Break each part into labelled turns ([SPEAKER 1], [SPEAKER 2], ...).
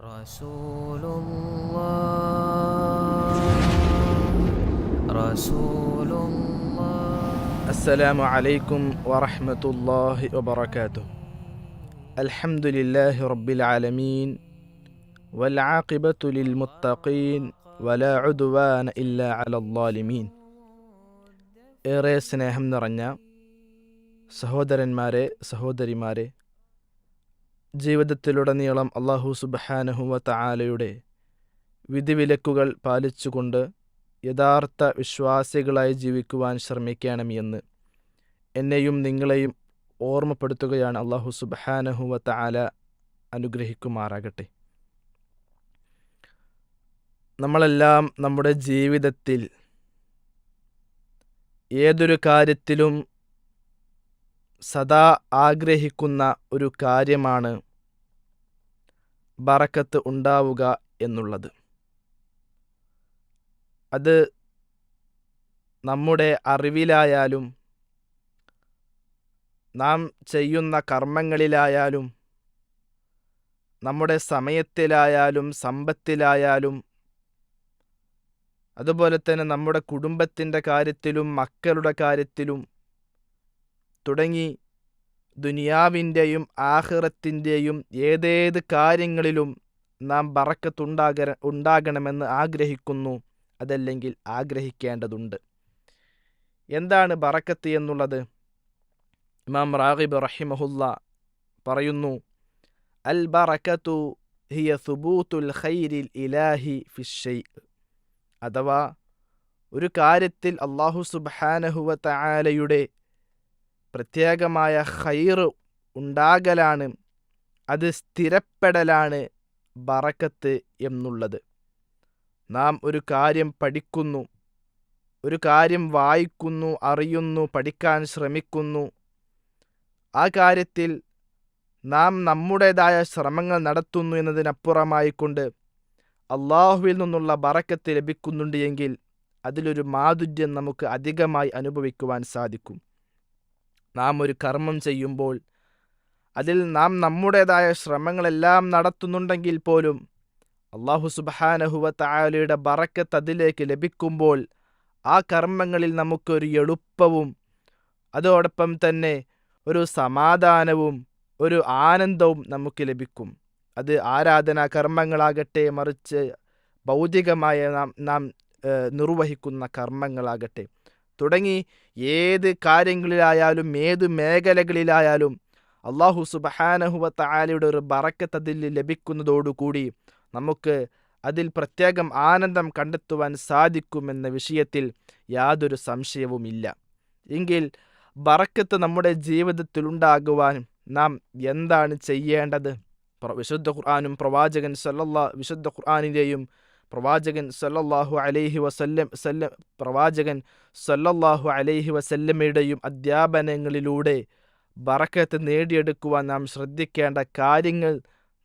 [SPEAKER 1] رسول الله رسول الله.
[SPEAKER 2] السلام عليكم ورحمة الله وبركاته. الحمد لله رب العالمين والعاقبة للمتقين ولا عدوان إلا على الظالمين. ഏറെ സ്നേഹം നിറഞ്ഞ സഹോദരന്മാരെ, സഹോദരിമാരെ, ജീവിതത്തിലുടനീളം അല്ലാഹു സുബ്ഹാനഹു വ തആലയുടെ വിധിവിലക്കുകൾ പാലിച്ചുകൊണ്ട് യഥാർത്ഥ വിശ്വാസികളായി ജീവിക്കുവാൻ ശ്രമിക്കണമെന്ന് എന്നെയും നിങ്ങളെയും ഓർമ്മപ്പെടുത്തുകയാണ്. അല്ലാഹു സുബ്ഹാനഹു വ തആല അനുഗ്രഹിക്കുമാറാകട്ടെ. നമ്മളെല്ലാം നമ്മുടെ ജീവിതത്തിൽ ഏതൊരു കാര്യത്തിലും സദാ ആഗ്രഹിക്കുന്ന ഒരു കാര്യമാണ് ബറക്കത്ത് ഉണ്ടാവുക എന്നുള്ളത്. അത് നമ്മുടെ അറിവിലായാലും നാം ചെയ്യുന്ന കർമ്മങ്ങളിലായാലും നമ്മുടെ സമയത്തിലായാലും സമ്പത്തിലായാലും അതുപോലെ തന്നെ നമ്മുടെ കുടുംബത്തിൻ്റെ കാര്യത്തിലും മക്കളുടെ കാര്യത്തിലും തുടങ്ങി ദുനിയാവിൻ്റെയും ആഖിറത്തിൻ്റെയും ഏതേത് കാര്യങ്ങളിലും നാം ബറക്കത്ത് ഉണ്ടാകണമെന്ന് ആഗ്രഹിക്കുന്നു, അതല്ലെങ്കിൽ ആഗ്രഹിക്കേണ്ടതുണ്ട്. എന്താണ് ബറക്കത്ത് എന്നുള്ളത്? ഇമാം റാഗിബ് റഹിമഹുല്ല പറയുന്നു, അൽ ബറക്കത്തു ഹിയ സുബൂത്തുൽ ഖൈരിൽ ഇലാഹി ഫിശ്ശൈ. അഥവാ ഒരു കാര്യത്തിൽ അല്ലാഹു സുബ്ഹാനഹു വ തആലയുടെ പ്രത്യേകമായ ഖൈർ ഉണ്ടാകലാണ്, അത് സ്ഥിരപ്പെടലാണ് ബറക്കത്ത് എന്നുള്ളത്. നാം ഒരു കാര്യം പഠിക്കുന്നു, ഒരു കാര്യം വായിക്കുന്നു, അറിയുന്നു, പഠിക്കാൻ ശ്രമിക്കുന്നു. ആ കാര്യത്തിൽ നാം നമ്മുടേതായ ശ്രമങ്ങൾ നടത്തുന്നു എന്നതിനപ്പുറമായിക്കൊണ്ട് അള്ളാഹുവിൽ നിന്നുള്ള ബറക്കത്ത് ലഭിക്കുന്നുണ്ട് എങ്കിൽ അതിലൊരു മാധുര്യം നമുക്ക് അധികമായി അനുഭവിക്കുവാൻ സാധിക്കും. നാം ഒരു കർമ്മം ചെയ്യുമ്പോൾ അതിൽ നാം നമ്മുടേതായ ശ്രമങ്ങളെല്ലാം നടത്തുന്നുണ്ടെങ്കിൽ പോലും അല്ലാഹു സുബ്ഹാനഹു വ തആലയുടെ ബറക്കത്ത് അതിലേക്ക് ലഭിക്കുമ്പോൾ ആ കർമ്മങ്ങളിൽ നമുക്കൊരു എളുപ്പവും അതോടൊപ്പം തന്നെ ഒരു സമാധാനവും ഒരു ആനന്ദവും നമുക്ക് ലഭിക്കും. അത് ആരാധനാ കർമ്മങ്ങളാകട്ടെ, മറിച്ച് ഭൗതികമായ നാം നിർവഹിക്കുന്ന കർമ്മങ്ങളാകട്ടെ, തുടങ്ങി ഏത് കാര്യങ്ങളിലായാലും ഏത് മേഖലകളിലായാലും അല്ലാഹു സുബ്ഹാനഹു വ തആലയുടെ ഒരു ബറക്കത്ത് അതിൽ ലഭിക്കുന്നതോടുകൂടി നമുക്ക് അതിൽ പ്രത്യേകം ആനന്ദം കണ്ടെത്തുവാൻ സാധിക്കുമെന്ന വിഷയത്തിൽ യാതൊരു സംശയവുമില്ല. എങ്കിൽ ബറക്കത്ത് നമ്മുടെ ജീവിതത്തിൽ ഉണ്ടാകുവാൻ നാം എന്താണ് ചെയ്യേണ്ടത്? വിശുദ്ധ ഖുർആനും വിശുദ്ധ ഖുർആനിലെയും പ്രവാചകൻ സല്ലല്ലാഹു അലൈഹി വസല്ലമയുടെയും അധ്യാപനങ്ങളിലൂടെ ബറക്കത്ത് നേടിയെടുക്കുവാൻ നാം ശ്രദ്ധിക്കേണ്ട കാര്യങ്ങൾ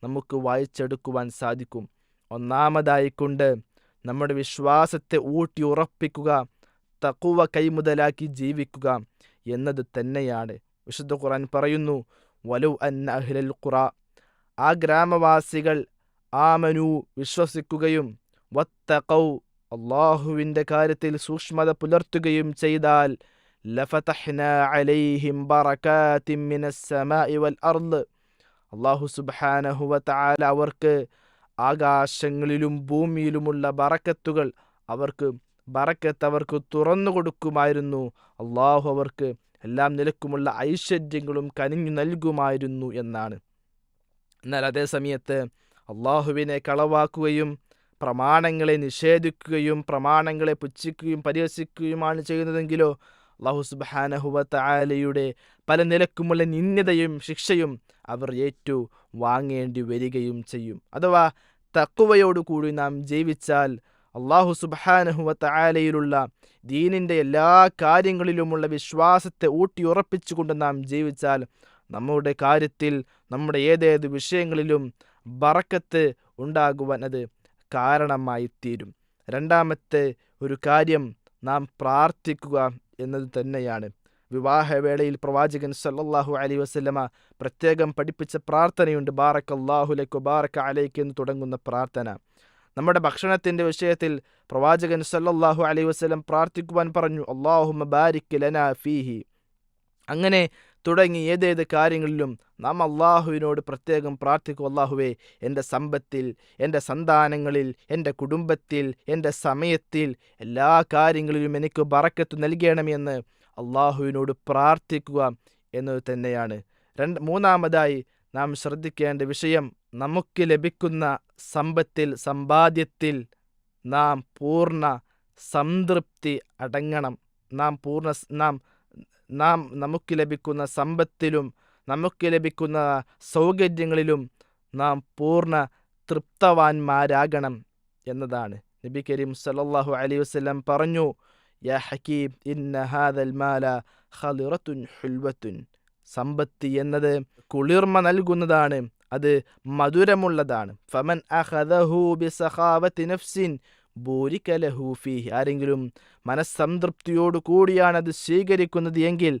[SPEAKER 2] നമുക്ക് വായിച്ചെടുക്കുവാൻ സാധിക്കും. ഒന്നാമതായിക്കൊണ്ട് നമ്മുടെ വിശ്വാസത്തെ ഊട്ടി ഉറപ്പിക്കുക, തഖ്വ കൈമുതലാക്കി ജീവിക്കുക എന്നത് തന്നെയാണ്. വിശുദ്ധ ഖുർആൻ പറയുന്നു, വലൗ അന്ന അഹ്ലൽ ഖുറ, ആ ഗ്രാമവാസികൾ ആമനു വിശ്വസിക്കുകയും വത്തഖൗ അല്ലാഹുവിൻ്റെ കാര്യത്തിൽ സൂക്ഷ്മത പുലർത്തുകയും ചെയ്താൽ ലഫതഹ്നാ അലൈഹിം ബറകാതിൻ മിനസ് സമാഇ വൽ അർള്, അല്ലാഹു സുബ്ഹാനഹു വ തആല അവർക്ക് ആകാശങ്ങളിലും ഭൂമിയിലുമുള്ള ബറക്കത്തുകൾ അവർക്ക് തുറന്നു കൊടുക്കുമായിരുന്നു. അല്ലാഹു അവർക്ക് എല്ലാം നിലക്കുമുള്ള ഐശ്വര്യങ്ങളും കനിഞ്ഞു നൽകുമായിരുന്നു എന്നാണ്. എന്നാൽ അതേ സമയത്ത് അള്ളാഹുവിനെ കളവാക്കുകയും പ്രമാണങ്ങളെ നിഷേധിക്കുകയും പ്രമാണങ്ങളെ പുച്ഛിക്കുകയും പരിഹസിക്കുകയുമാണ് ചെയ്യുന്നതെങ്കിലോ അല്ലാഹു സുബ്ഹാനഹു വ തആലയുടെ പല നിലക്കുമുള്ള നിന്ദയും ശിക്ഷയും അവർ ഏറ്റു വാങ്ങേണ്ടി വരികയും ചെയ്യും. അഥവാ തഖ്വയോടുകൂടി നാം ജീവിച്ചാൽ, അല്ലാഹു സുബ്ഹാനഹു വ തആലയിലുള്ള ദീനിൻ്റെ എല്ലാ കാര്യങ്ങളിലുമുള്ള വിശ്വാസത്തെ ഊട്ടിയുറപ്പിച്ചുകൊണ്ട് നാം ജീവിച്ചാൽ നമ്മുടെ കാര്യത്തിൽ, നമ്മുടെ ഏതേത് വിഷയങ്ങളിലും ബറക്കത്ത് ഉണ്ടാകുവാൻ അത് കാരണമായി തീരും. രണ്ടാമത്തെ ഒരു കാര്യം നാം പ്രാർത്ഥിക്കുക എന്നത് തന്നെയാണ്. വിവാഹവേളയിൽ പ്രവാചകൻ സല്ലല്ലാഹു അലൈഹി വസല്ലമ പ്രത്യേകം പഠിപ്പിച്ച പ്രാർത്ഥനയുണ്ട്. ബാറക്കല്ലാഹു ലക ബാറക അലൈക എന്ന് തുടങ്ങുന്ന പ്രാർത്ഥന. നമ്മുടെ ഭക്ഷണത്തിൻ്റെ വിഷയത്തിൽ പ്രവാചകൻ സല്ലല്ലാഹു അലൈഹി വസല്ലം പ്രാർത്ഥിക്കുവാൻ പറഞ്ഞു, അല്ലാഹുമ്മ ബാരിക് ലനാ ഫീഹി. അങ്ങനെ തുടങ്ങി ഏതേത് കാര്യങ്ങളിലും നാം അള്ളാഹുവിനോട് പ്രത്യേകം പ്രാർത്ഥിക്കും, അള്ളാഹുവേ എൻ്റെ സമ്പത്തിൽ, എൻ്റെ സന്താനങ്ങളിൽ, എൻ്റെ കുടുംബത്തിൽ, എൻ്റെ സമയത്തിൽ, എല്ലാ കാര്യങ്ങളിലും എനിക്ക് ബറക്കത്ത് നൽകണമെന്ന് അള്ളാഹുവിനോട് പ്രാർത്ഥിക്കുക എന്നത് തന്നെയാണ്. മൂന്നാമതായി നാം ശ്രദ്ധിക്കേണ്ട വിഷയം, നമുക്ക് ലഭിക്കുന്ന സമ്പത്തിൽ, സമ്പാദ്യത്തിൽ നാം പൂർണ്ണ സംതൃപ്തി അടങ്ങണം. നമുക്ക് ലഭിക്കുന്ന സമ്പത്തിലും നമുക്ക് ലഭിക്കുന്ന സൗകര്യങ്ങളിലും നാം പൂർണ്ണ തൃപ്തവാന്മാരാകണം എന്നതാണ്. നബി കരീം സല്ലല്ലാഹു അലൈഹി വസല്ലം പറഞ്ഞു, യാ ഹകീം ഇന്ന ഹാദൽ മാല ഖളിറത്തുൻ ഹുൽവത്തുൻ. സമ്പത്ത് എന്നത് കുളിർമ നൽകുന്നതാണ്, അത് മധുരമുള്ളതാണ്. ഫമൻ അഖദഹു ബിസഖാവത്തി നഫ്സിൻ ബൂരിക ലഹു ഫീഹി. ആരെങ്കിലും മനസ്സംതൃപ്തിയോടു കൂടിയാണ് അത് സ്വീകരിക്കുന്നത് എങ്കിൽ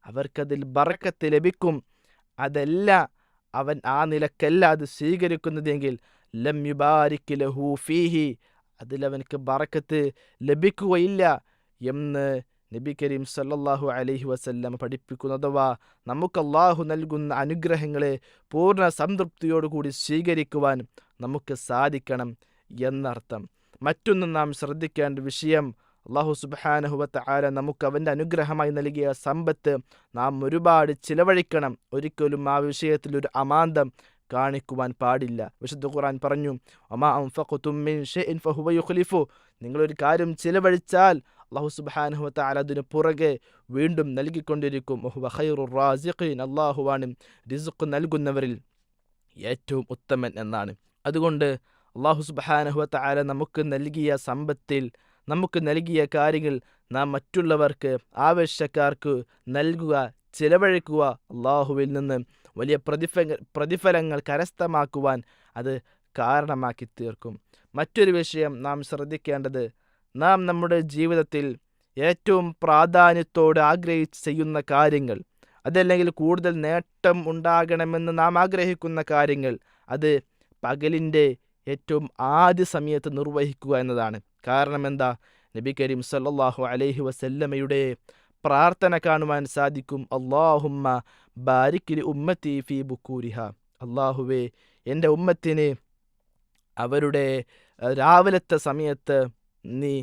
[SPEAKER 2] അവർക്കതിൽ ബറക്കത്ത് ലഭിക്കും. അതല്ല, അവൻ ആ നിലക്കല്ല അത് സ്വീകരിക്കുന്നതെങ്കിൽ ലം യുബാരിക് ലഹു ഫീഹി, അതിലവനക്ക് ബറക്കത്ത് ലഭിക്കുകയില്ല എന്ന് നബി കരീം സല്ലല്ലാഹു അലൈഹി വസല്ലം പഠിപ്പിക്കുന്നു. അഥവാ നമുക്ക് അല്ലാഹു നൽകുന്ന അനുഗ്രഹങ്ങളെ പൂർണ്ണ സംതൃപ്തിയോടുകൂടി സ്വീകരിക്കുവാൻ നമുക്ക് സാധിക്കണം എന്നർത്ഥം. മറ്റൊന്നും നാം ശ്രദ്ധിക്കേണ്ട വിഷയം, അല്ലാഹു സുബ്ഹാനഹു വ തആല നമുക്ക് അവൻ്റെ അനുഗ്രഹമായി നൽകിയ സമ്പത്ത് നാം ഒരുപാട് ചിലവഴിക്കണം. ഒരിക്കലും ആ വിഷയത്തിൽ ഒരു അമാന്തം കാണിക്കുവാൻ പാടില്ല. വിശുദ്ധ ഖുർആൻ പറഞ്ഞു, വമാ അൻഫഖ്തും മിൻ ഷൈഇൻ ഫഹുവ യുഖ്ലിഫു. നിങ്ങളൊരു കാര്യം ചിലവഴിച്ചാൽ അല്ലാഹു സുബ്ഹാനഹു വ തആല അതിന് പുറകെ വീണ്ടും നൽകിക്കൊണ്ടിരിക്കും. വഹുവ ഖൈറുർ റാസിഖീൻ. അല്ലാഹുവാണ് റിസ്ഖ് നൽകുന്നവരിൽ ഏറ്റവും ഉത്തമൻ എന്നാണ്. അതുകൊണ്ട് അല്ലാഹു സുബ്ഹാനഹു വ തആല നമുക്ക് നൽകിയ സമ്പത്തിൽ, നമുക്ക് നൽകിയ കാര്യങ്ങൾ നാം മറ്റുള്ളവർക്ക്, ആവശ്യക്കാർക്ക് നൽകുക, ചിലവഴിക്കുക. അല്ലാഹുവിൽ നിന്ന് വലിയ പ്രതിഫലങ്ങൾ കരസ്ഥമാക്കുവാൻ അത് കാരണമാക്കി തീർക്കും. മറ്റൊരു വിഷയം നാം ശ്രദ്ധിക്കേണ്ടത്, നാം നമ്മുടെ ജീവിതത്തിൽ ഏറ്റവും പ്രാധാന്യത്തോടെ ആഗ്രഹിച്ച് ചെയ്യുന്ന കാര്യങ്ങൾ, അതല്ലെങ്കിൽ കൂടുതൽ നേട്ടം ഉണ്ടാകണമെന്ന് നാം ആഗ്രഹിക്കുന്ന കാര്യങ്ങൾ, അത് പകലിൻ്റെ ഏറ്റവും ആദ്യ സമയത്ത് നിർവഹിക്കുക എന്നതാണ്. കാരണം എന്താ? നബി കരീം സല്ലല്ലാഹു അലൈഹി വസല്ലമയുടെ പ്രാർത്ഥന കാണുവാൻ സാധിക്കും, അല്ലാഹുമ്മ ബാരിക് ലി ഉമ്മത്തി ഫീ ബുക്കൂരിഹ. അല്ലാഹുവേ, എൻ്റെ ഉമ്മത്തിന് അവരുടെ രാവിലത്തെ സമയത്ത് നീ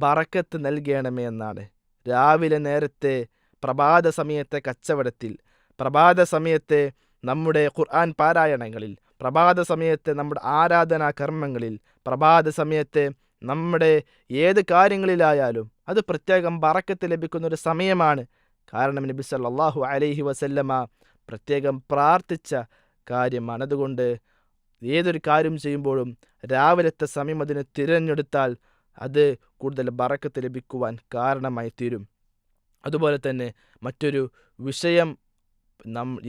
[SPEAKER 2] ബറക്കത്ത് നൽകണമേ എന്നാണ്. രാവിലെ നേരത്തെ പ്രഭാത സമയത്തെ കച്ചവടത്തിൽ, പ്രഭാത സമയത്തെ നമ്മുടെ ഖുർആൻ പാരായണങ്ങളിൽ, പ്രഭാത സമയത്തെ നമ്മുടെ ആരാധനാ കർമ്മങ്ങളിൽ, പ്രഭാത സമയത്തെ നമ്മുടെ ഏത് കാര്യങ്ങളിലായാലും അത് പ്രത്യേകം ബറക്കത്ത് ലഭിക്കുന്നൊരു സമയമാണ്. കാരണം നബി സല്ലല്ലാഹു അലൈഹി വസല്ലമ പ്രത്യേകം പ്രാർത്ഥിച്ച കാര്യമാണ്. അതുകൊണ്ട് ഏതൊരു കാര്യം ചെയ്യുമ്പോഴും രാവിലത്തെ സമയം അതിന് തിരഞ്ഞെടുത്താൽ അത് കൂടുതൽ ബറക്കത്ത് ലഭിക്കുവാൻ കാരണമായി തീരും. അതുപോലെ തന്നെ മറ്റൊരു വിഷയം,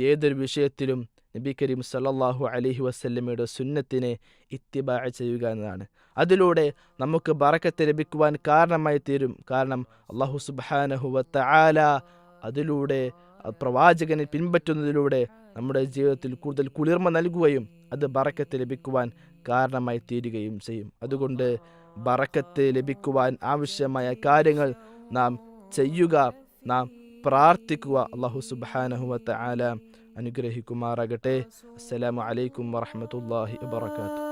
[SPEAKER 2] ഏതൊരു വിഷയത്തിലും നബി കരീം സല്ലല്ലാഹു അലൈഹി വസല്ലമയുടെ സുന്നത്തിനെ ഇത്തിബാ ചെയ്യുക എന്നതാണ്. അതിലൂടെ നമുക്ക് ബറക്കത്ത് ലഭിക്കുവാൻ കാരണമായി തീരും. കാരണം അല്ലാഹു സുബ്ഹാനഹു വ തആല അതിലൂടെ, പ്രവാചകനെ പിൻപറ്റുന്നതിലൂടെ നമ്മുടെ ജീവിതത്തിൽ കൂടുതൽ കുളിർമ നൽകുകയും അത് ബറക്കത്ത് ലഭിക്കുവാൻ കാരണമായി തീരുകയും ചെയ്യും. അതുകൊണ്ട് ബറക്കത്ത് ലഭിക്കുവാൻ ആവശ്യമായ കാര്യങ്ങൾ നാം ചെയ്യുക, നാം പ്രാർത്ഥിക്കുക. അല്ലാഹു സുബ്ഹാനഹു വ തആല അനുഗ്രഹിക്കുമാറാകട്ടെ. അസ്സലാമു അലൈക്കും വറഹ്മത്തുള്ളാഹി വബറകാതുഹു.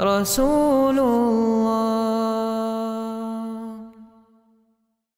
[SPEAKER 1] റസൂലുള്ളാഹ്